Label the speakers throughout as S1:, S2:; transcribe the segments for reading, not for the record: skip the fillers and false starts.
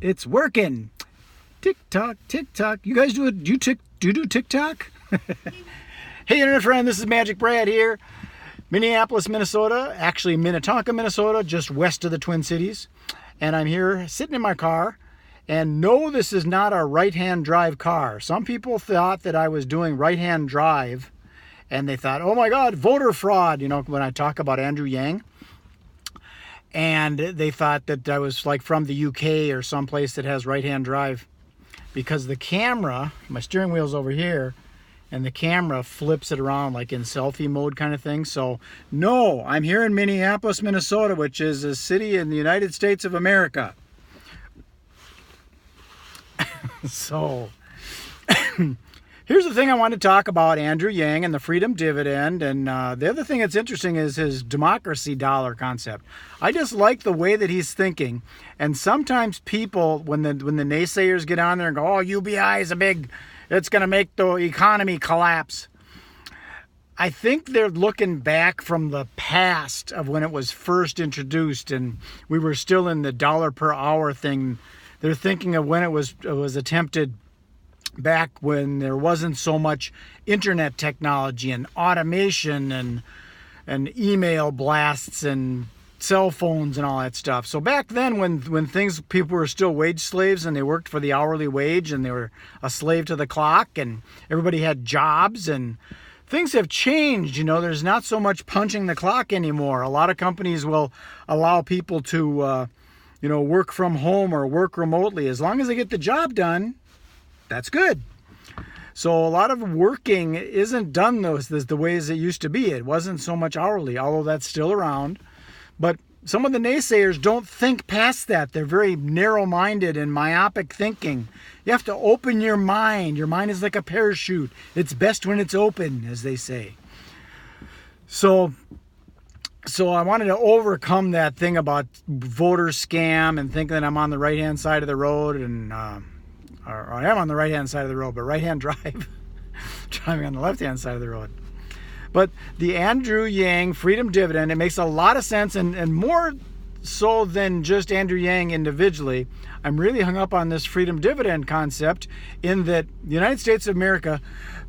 S1: It's working. Tick tock, tick tock. You guys do it? Do you do TikTok? Hey, internet friend, this is MagicBrad here. Minneapolis, Minnesota. Actually, Minnetonka, Minnesota, just west of the Twin Cities. And I'm here sitting in my car. And no, this is not a right-hand drive car. Some people thought that I was doing right-hand drive. And they thought, oh my God, voter fraud. You know, when I talk about Andrew Yang. And they thought that I was like from the UK or someplace that has right-hand drive. Because the camera, my steering wheel's over here, and the camera flips it around like in selfie mode kind of thing. So no, I'm here in Minneapolis, Minnesota, which is a city in the United States of America. So here's the thing I want to talk about, Andrew Yang and the Freedom Dividend. And the other thing that's interesting is his democracy dollar concept. I just like the way that he's thinking. And sometimes people, when the naysayers get on there and go, oh, UBI is it's going to make the economy collapse. I think they're looking back from the past of when it was first introduced and we were still in the dollar per hour thing. They're thinking of when it was attempted back when there wasn't so much internet technology and automation and email blasts and cell phones and all that stuff. So back then when people were still wage slaves and they worked for the hourly wage and they were a slave to the clock and everybody had jobs and things have changed. You know, there's not so much punching the clock anymore. A lot of companies will allow people to work from home or work remotely. As long as they get the job done, that's good. So a lot of working isn't done the ways it used to be. It wasn't so much hourly, although that's still around. But some of the naysayers don't think past that. They're very narrow-minded and myopic thinking. You have to open your mind. Your mind is like a parachute. It's best when it's open, as they say. So I wanted to overcome that thing about voter scam and thinking that I'm on the right-hand side of the road and or I am on the right-hand side of the road, but right-hand drive, driving on the left-hand side of the road. But the Andrew Yang Freedom Dividend, it makes a lot of sense, and more so than just Andrew Yang individually. I'm really hung up on this Freedom Dividend concept in that the United States of America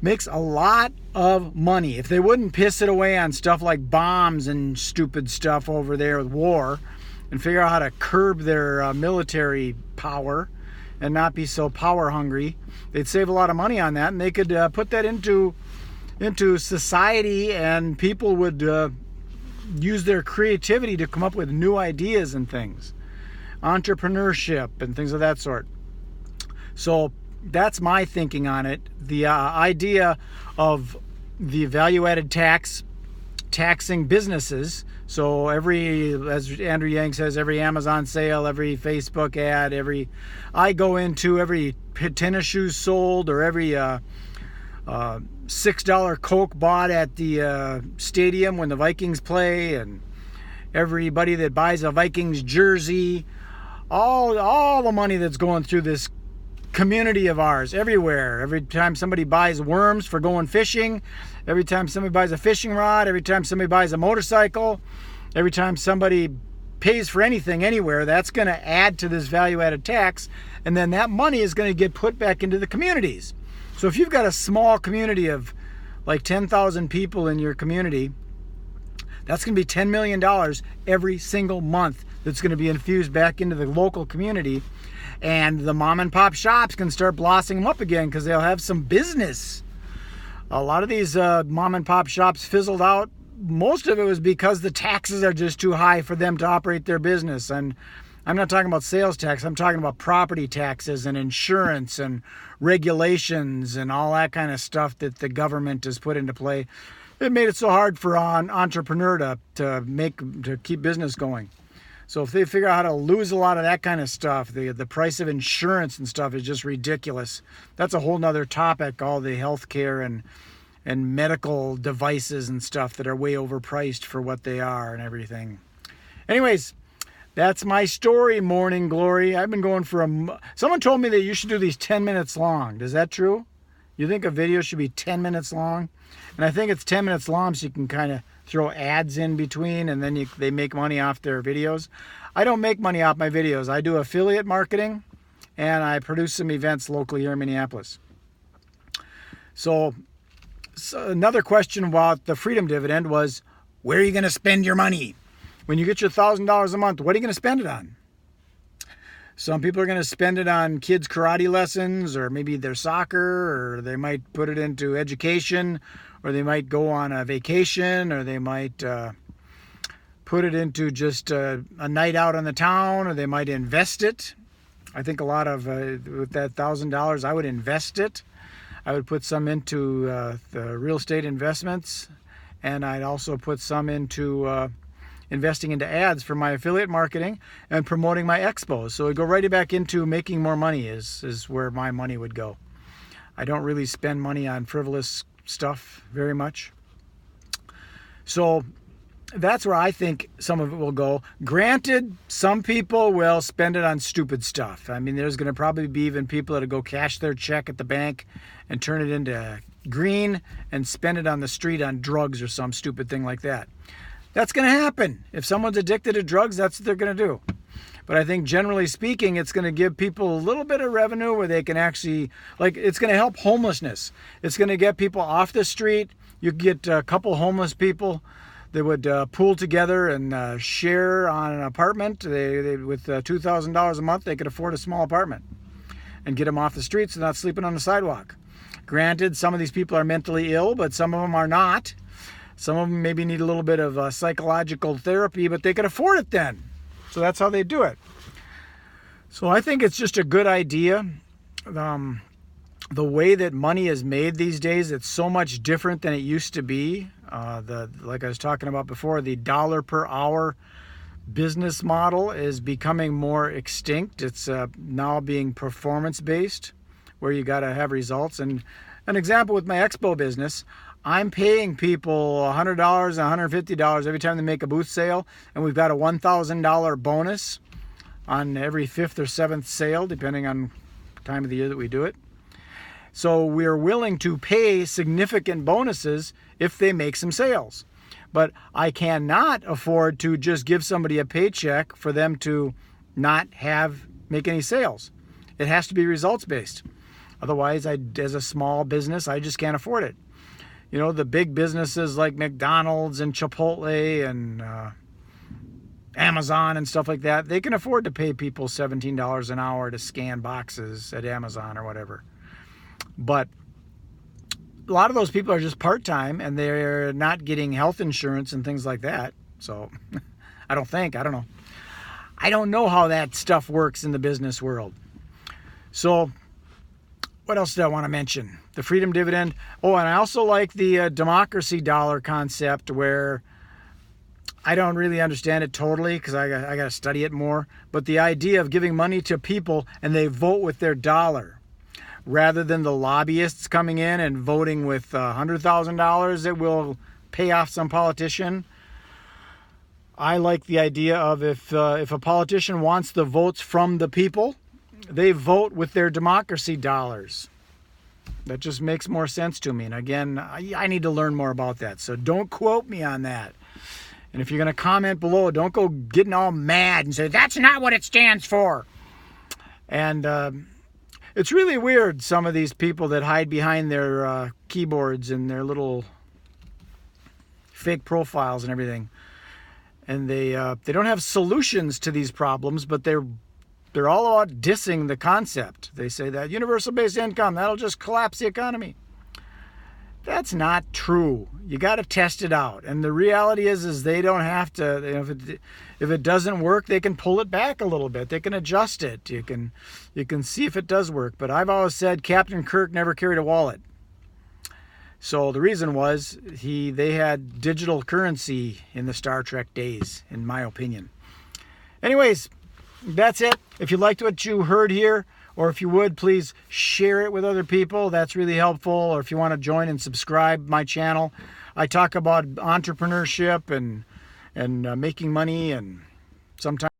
S1: makes a lot of money. If they wouldn't piss it away on stuff like bombs and stupid stuff over there with war and figure out how to curb their military power and not be so power hungry, they'd save a lot of money on that, and they could put that into society, and people would use their creativity to come up with new ideas and things, entrepreneurship and things of that sort. So that's my thinking on it. The idea of the value-added taxing businesses. So as Andrew Yang says, every Amazon sale, every Facebook ad, every tennis shoes sold, or every $6 Coke bought at the stadium when the Vikings play, and everybody that buys a Vikings jersey, all the money that's going through this community of ours everywhere. Every time somebody buys worms for going fishing, every time somebody buys a fishing rod, every time somebody buys a motorcycle, every time somebody pays for anything anywhere, that's going to add to this value-added tax, and then that money is going to get put back into the communities. So if you've got a small community of like 10,000 people in your community, that's going to be $10 million every single month that's going to be infused back into the local community. And the mom and pop shops can start blossoming up again because they'll have some business. A lot of these mom and pop shops fizzled out. Most of it was because the taxes are just too high for them to operate their business. And I'm not talking about sales tax. I'm talking about property taxes and insurance and regulations and all that kind of stuff that the government has put into play. It made it so hard for an entrepreneur to keep business going. So if they figure out how to lose a lot of that kind of stuff, the price of insurance and stuff is just ridiculous. That's a whole nother topic, all the healthcare and medical devices and stuff that are way overpriced for what they are and everything. Anyways, that's my story, Morning Glory. I've been going for someone told me that you should do these 10 minutes long. Is that true? You think a video should be 10 minutes long? And I think it's 10 minutes long so you can kind of throw ads in between, and then they make money off their videos. I don't make money off my videos. I do affiliate marketing, and I produce some events locally here in Minneapolis. So another question about the Freedom Dividend was, where are you going to spend your money? When you get your $1,000 a month, what are you going to spend it on? Some people are going to spend it on kids' karate lessons, or maybe their soccer, or they might put it into education, or they might go on a vacation, or they might put it into just a night out on the town, or they might invest it. I think a lot of, with that $1,000, I would invest it. I would put some into the real estate investments, and I'd also put some into investing into ads for my affiliate marketing and promoting my expos. So it'd go right back into making more money is where my money would go. I don't really spend money on frivolous stuff very much. So that's where I think some of it will go. Granted, some people will spend it on stupid stuff. I mean, there's going to probably be even people that'll go cash their check at the bank and turn it into green and spend it on the street on drugs or some stupid thing like that. That's going to happen. If someone's addicted to drugs, that's what they're going to do. But I think generally speaking, it's going to give people a little bit of revenue where they can actually, like, it's going to help homelessness. It's going to get people off the street. You get a couple homeless people that would pool together and share on an apartment. They with $2,000 a month, they could afford a small apartment and get them off the streets and not sleeping on the sidewalk. Granted, some of these people are mentally ill, but some of them are not. Some of them maybe need a little bit of psychological therapy, but they can afford it then. So that's how they do it. So I think it's just a good idea. The way that money is made these days, it's so much different than it used to be. Like I was talking about before, the dollar per hour business model is becoming more extinct. It's now being performance based, where you got to have results. And an example with my expo business, I'm paying people $100 and $150 every time they make a booth sale, and we've got a $1,000 bonus on every 5th or 7th sale, depending on the time of the year that we do it. So we're willing to pay significant bonuses if they make some sales. But I cannot afford to just give somebody a paycheck for them to not make any sales. It has to be results based. Otherwise, as a small business, I just can't afford it. You know, the big businesses like McDonald's and Chipotle and Amazon and stuff like that, they can afford to pay people $17 an hour to scan boxes at Amazon or whatever. But a lot of those people are just part-time, and they're not getting health insurance and things like that. So I don't know. I don't know how that stuff works in the business world. So what else did I want to mention? The Freedom Dividend. Oh, and I also like the democracy dollar concept, where I don't really understand it totally because I got to study it more. But the idea of giving money to people and they vote with their dollar, rather than the lobbyists coming in and voting with $100,000 that will pay off some politician. I like the idea of if a politician wants the votes from the people, they vote with their democracy dollars. That just makes more sense to me. And again, I need to learn more about that. So don't quote me on that. And if you're going to comment below, don't go getting all mad and say, that's not what it stands for. And it's really weird, some of these people that hide behind their keyboards and their little fake profiles and everything. And they don't have solutions to these problems, but they're all about dissing the concept. They say that universal basic income, that'll just collapse the economy. That's not true. You got to test it out. And the reality is they don't have to, you know, if it doesn't work, they can pull it back a little bit. They can adjust it. You can see if it does work. But I've always said Captain Kirk never carried a wallet. So the reason was they had digital currency in the Star Trek days, in my opinion. Anyways, that's it. If you liked what you heard here, or if you would, please share it with other people. That's really helpful. Or if you want to join and subscribe my channel, I talk about entrepreneurship and making money, and sometimes